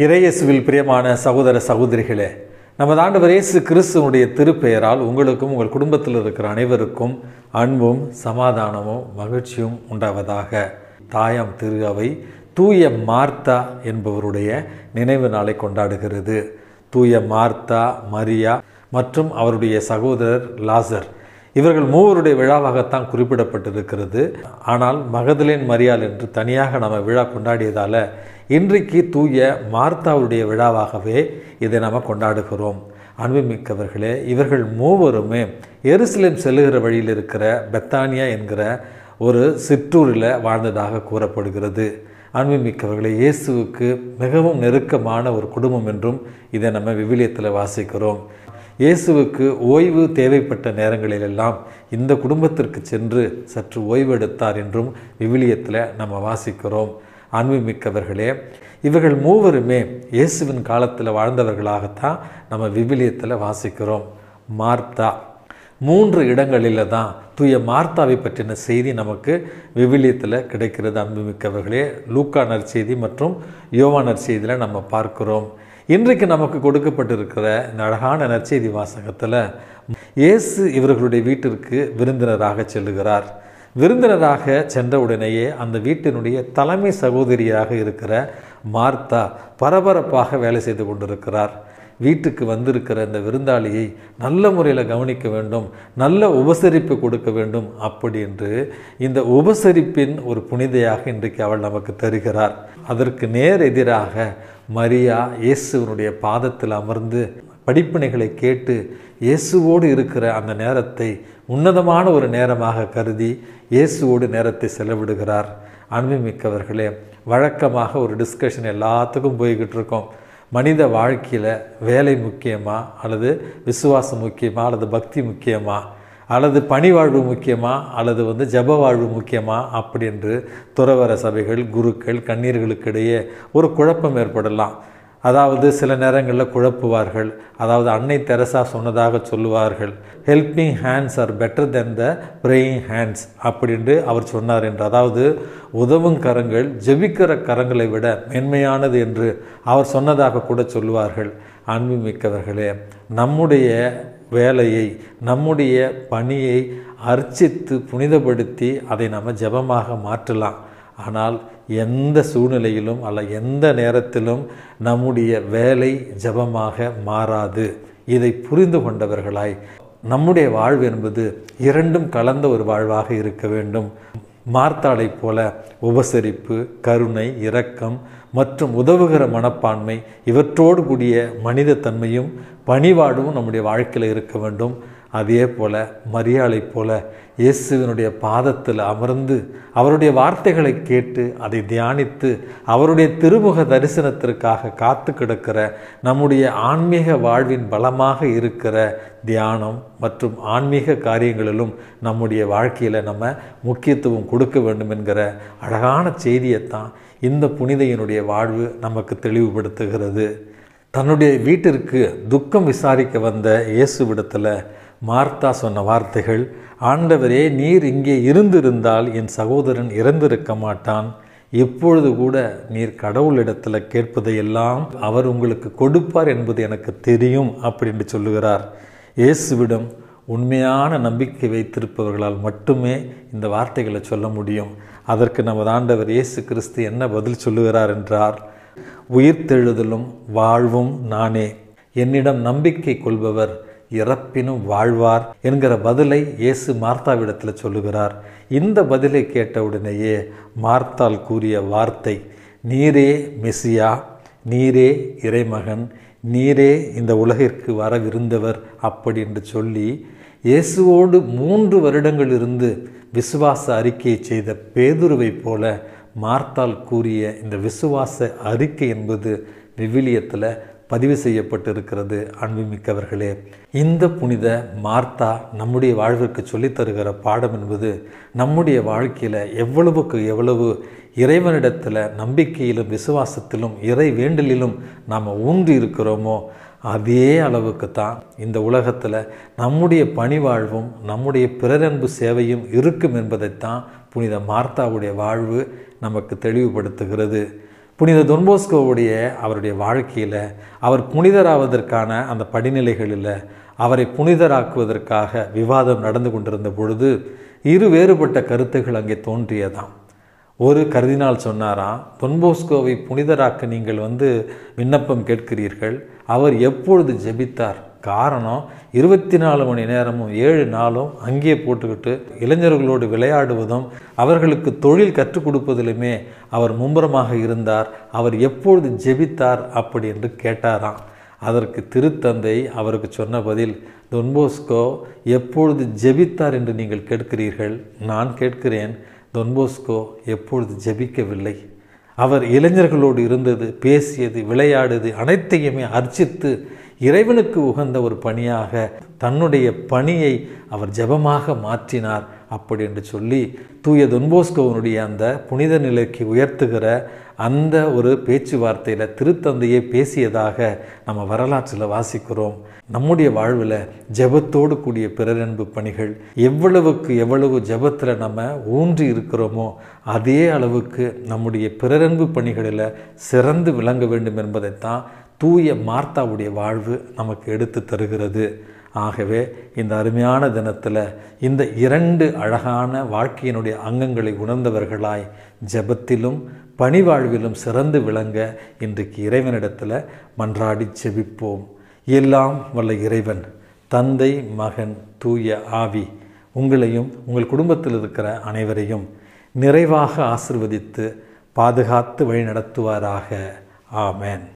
இறையேசுவில் பிரியமான சகோதர சகோதரிகளே, நமது ஆண்டவர் இயேசு கிறிஸ்துவனுடைய திருப்பெயரால் உங்களுக்கும் உங்கள் குடும்பத்தில் இருக்கிற அனைவருக்கும் அன்பும் சமாதானமும் மகிழ்ச்சியும் உண்டாவதாக. தாயாம் திரு அவை தூய மார்த்தா என்பவருடைய நினைவு நாளை கொண்டாடுகிறது. தூய மார்த்தா, மரியா மற்றும் அவருடைய சகோதரர் லாசர் இவர்கள் மூவருடைய விழாவாகத்தான் குறிப்பிடப்பட்டிருக்கிறது. ஆனால் மகதலேன் மரியாள் என்று தனியாக நம்ம விழா கொண்டாடியதால் இன்றைக்கு தூய மார்த்தாவுடைய விழாவாகவே இதை நாம் கொண்டாடுகிறோம். அன்புமிக்கவர்களே, இவர்கள் மூவருமே எருசலேம் செல்லுகிற வழியில் இருக்கிற பெத்தானியா என்கிற ஒரு சிற்றூரில் வாழ்ந்ததாக கூறப்படுகிறது. அன்புமிக்கவர்களே, இயேசுவுக்கு மிகவும் நெருக்கமான ஒரு குடும்பம் என்றும் இதை நம்ம விவிலியத்தில் வாசிக்கிறோம். இயேசுவுக்கு ஓய்வு தேவைப்பட்ட நேரங்களிலெல்லாம் இந்த குடும்பத்திற்கு சென்று சற்று ஓய்வெடுத்தார் என்றும் விவிலியத்தில் நம்ம வாசிக்கிறோம். அன்புமிக்கவர்களே, இவர்கள் மூவருமே இயேசுவின் காலத்தில் வாழ்ந்தவர்களாகத்தான் நம்ம விவிலியத்தில் வாசிக்கிறோம். மார்த்தா 3 இடங்களில் தான் தூய மார்த்தாவை பற்றின செய்தி நமக்கு விவிலியத்தில் கிடைக்கிறது. அன்புமிக்கவர்களே, லூக்கா நற்செய்தி மற்றும் யோவான் நற்செய்தியில் நம்ம பார்க்கிறோம். இன்றைக்கு நமக்கு கொடுக்கப்பட்டிருக்கிற இந்த அழகான நற்செய்தி வாசகத்தில் இயேசு இவர்களுடைய வீட்டிற்கு விருந்தினராக செல்லுகிறார். விருந்தினராக சென்றவுடனேயே அந்த வீட்டினுடைய தலைமை சகோதரியாக இருக்கிற மார்த்தா பரபரப்பாக வேலை செய்து கொண்டிருக்கிறார். வீட்டுக்கு வந்திருக்கிற இந்த விருந்தாளியை நல்ல முறையில் கவனிக்க வேண்டும், நல்ல உபசரிப்பு கொடுக்க வேண்டும். அப்படி என்று இந்த உபசரிப்பின் ஒரு புனிதையாக இன்றைக்கு அவள் நமக்கு தருகிறார். அதற்கு நேர் எதிராக மரியா இயேசுவனுடைய பாதத்தில் அமர்ந்து படிப்பினைகளை கேட்டு இயேசுவோடு இருக்கிற அந்த நேரத்தை உன்னதமான ஒரு நேரமாக கருதி இயேசுவோடு நேரத்தை செலவிடுகிறார். அன்புமிக்கவர்களே, வழக்கமாக ஒரு டிஸ்கஷன் எல்லாத்துக்கும் போய்கிட்டு இருக்கோம். மனித வாழ்க்கையில் வேலை முக்கியமா, அல்லது விசுவாசம் முக்கியமா, அல்லது பக்தி முக்கியமா, அல்லது பணி வாழ்வு முக்கியமா, அல்லது ஜப வாழ்வு முக்கியமா அப்படி என்று துறவற சபைகள், குருக்கள், கண்ணீர்களுக்கிடையே ஒரு குழப்பம் ஏற்படலாம். அதாவது சில நேரங்களில் குழப்புவார்கள். அதாவது அன்னை தெரசா சொன்னதாக சொல்லுவார்கள், helping hands are better then the praying hands அப்படின்ட்டு அவர் சொன்னார் என்று. அதாவது உதவும் கரங்கள் ஜெபிக்கிற கரங்களை விட மென்மையானது என்று அவர் சொன்னதாக கூட சொல்லுவார்கள். அன்புமிக்கவர்களே, நம்முடைய வேலையை, நம்முடைய பணியை அர்ச்சித்து புனிதப்படுத்தி அதை நம்ம ஜெபமாக மாற்றலாம். ஆனால் எந்த சூழ்நிலையிலும் அல்ல எந்த நேரத்திலும் நம்முடைய வேலை ஜெபமாக மாறாது. இதை புரிந்து கொண்டவர்களாய் நம்முடைய வாழ்வு என்பது இரண்டும் கலந்த ஒரு வாழ்வாக இருக்க வேண்டும். மார்த்தாளை போல உபசரிப்பு, கருணை, இரக்கம் மற்றும் உதவுகிற மனப்பான்மை இவற்றோடு கூடிய மனித தன்மையும் பணிவாழ்வும் நம்முடைய வாழ்க்கையில் இருக்க வேண்டும். அதே போல மரியாளை போல இயேசுவினுடைய பாதத்தில் அமர்ந்து அவருடைய வார்த்தைகளை கேட்டு அதை தியானித்து அவருடைய திருமுக தரிசனத்திற்காக காத்து கிடக்கிற நம்முடைய ஆன்மீக வாழ்வின் பலமாக இருக்கிற தியானம் மற்றும் ஆன்மீக காரியங்களிலும் நம்முடைய வாழ்க்கையில் நம்ம முக்கியத்துவம் கொடுக்க வேண்டும் என்கிற அழகான செய்தியைத்தான் இந்த புனிதையினுடைய வாழ்வு நமக்கு தெளிவுபடுத்துகிறது. தன்னுடைய வீட்டிற்கு துக்கம் விசாரிக்க வந்த இயேசுவிடத்தில் மார்த்தா சொன்ன வார்த்தைகள், ஆண்டவரே, நீர் இங்கே இருந்திருந்தால் என் சகோதரன் இறந்திருக்க மாட்டான். எப்பொழுது கூட நீர் கடவுளிடத்தில் கேட்பதையெல்லாம் அவர் உங்களுக்கு கொடுப்பார் என்பது எனக்கு தெரியும் அப்படின்னு சொல்லுகிறார். இயேசுவிடம் உண்மையான நம்பிக்கை வைத்திருப்பவர்களால் மட்டுமே இந்த வார்த்தைகளை சொல்ல முடியும். அதற்கு நமது ஆண்டவர் இயேசு கிறிஸ்து என்ன பதில் சொல்லுகிறார் என்றார், உயிர்த்தெழுதலும் வாழ்வும் நானே. என்னிடம் நம்பிக்கை கொள்பவர் இறப்பினும் வாழ்வார் என்கிற பதிலை இயேசு மார்த்தாவிடத்தில் சொல்லுகிறார். இந்த பதிலை கேட்டவுடனேயே மார்த்தாள் கூறிய வார்த்தை, நீரே மெசியா, நீரே இறைமகன், நீரே இந்த உலகிற்கு வரவிருந்தவர் அப்படி என்று சொல்லி இயேசுவோடு 3 வருடங்கள் இருந்து விசுவாச அறிக்கையை செய்த பேதுருவை போல மார்த்தாள் கூறிய இந்த விசுவாச அறிக்கை என்பது விவிலியத்தில் பதிவு செய்யப்பட்டிருக்கிறது. அன்புமிக்கவர்களே, இந்த புனித மார்த்தா நம்முடைய வாழ்விற்கு சொல்லித் தருகிற பாடம் என்பது நம்முடைய வாழ்க்கையில் எவ்வளவுக்கு எவ்வளவு இறைவனிடத்தில் நம்பிக்கையிலும் விசுவாசத்திலும் இறை வேண்டலிலும் நாம் ஊன்றி இருக்கிறோமோ அதே அளவுக்கு தான் இந்த உலகத்தில் நம்முடைய பணிவாழ்வும் நம்முடைய பிறரன்பு சேவையும் இருக்கும் என்பதைத்தான் புனித மார்த்தாவுடைய வாழ்வு நமக்கு தெளிவுபடுத்துகிறது. புனித தொன்போஸ்கோவுடைய அவருடைய வாழ்க்கையில் அவர் புனிதராவதற்கான அந்த படிநிலைகளில் அவரை புனிதராக்குவதற்காக விவாதம் நடந்து கொண்டிருந்த பொழுது இரு வேறுபட்ட கருத்துகள் அங்கே தோன்றியதாம். ஒரு கர்தினால் சொன்னாராம், தொன்போஸ்கோவை புனிதராக்க நீங்கள் விண்ணப்பம் கேட்கிறீர்கள், அவர் எப்பொழுது ஜெபித்தார்? காரணம் 24 மணி நேரமும் 7 நாளும் அங்கே போட்டுக்கிட்டு இளைஞர்களோடு விளையாடுவதும் அவர்களுக்கு தொழில் கற்றுக் கொடுப்பதிலுமே அவர் மும்முரமாக இருந்தார். அவர் எப்பொழுது ஜெபித்தார் அப்படி என்று கேட்டாராம். அதற்கு திருத்தந்தை அவருக்கு சொன்ன பதில், தொன்போஸ்கோ எப்பொழுது ஜெபித்தார் என்று நீங்கள் கேட்கிறீர்கள், நான் கேட்கிறேன், தொன்போஸ்கோ எப்பொழுது ஜெபிக்கவில்லை. அவர் இளைஞர்களோடு இருந்தது, பேசியது, விளையாடுது அனைத்தையுமே அர்ச்சித்து இறைவனுக்கு உகந்த ஒரு பணியாக தன்னுடைய பணியை அவர் ஜெபமாக மாற்றினார் அப்படி என்று சொல்லி தூய தொன்போஸ்கோவனுடைய அந்த புனித நிலைக்கு உயர்த்துகிற அந்த ஒரு பேச்சுவார்த்தையில் திருத்தந்தையை பேசியதாக நம்ம வரலாற்றில் வாசிக்கிறோம். நம்முடைய வாழ்வில் ஜெபத்தோடு கூடிய பிறரன்பு பணிகள் எவ்வளவு ஜெபத்தில் நம்ம ஊன்றி இருக்கிறோமோ அதே அளவுக்கு நம்முடைய பிறரன்பு பணிகளில் சிறந்து விளங்க வேண்டும் என்பதைத்தான் தூய மார்த்தாவுடைய வாழ்வு நமக்கு எடுத்து தருகிறது. ஆகவே இந்த அருமையான தினத்தில் இந்த 2 அழகான வாழ்க்கையினுடைய அங்கங்களை உணர்ந்தவர்களாய் ஜெபத்திலும் பணிவாழ்விலும் சிறந்து விளங்க இன்றைக்கு இறைவனிடத்தில் மன்றாடி ஜெபிப்போம். எல்லாம் வல்ல இறைவன் தந்தை, மகன், தூய ஆவி உங்களையும் உங்கள் குடும்பத்தில் இருக்கிற அனைவரையும் நிறைவாக ஆசிர்வதித்து பாதுகாத்து வழி நடத்துவாராக. ஆமென்.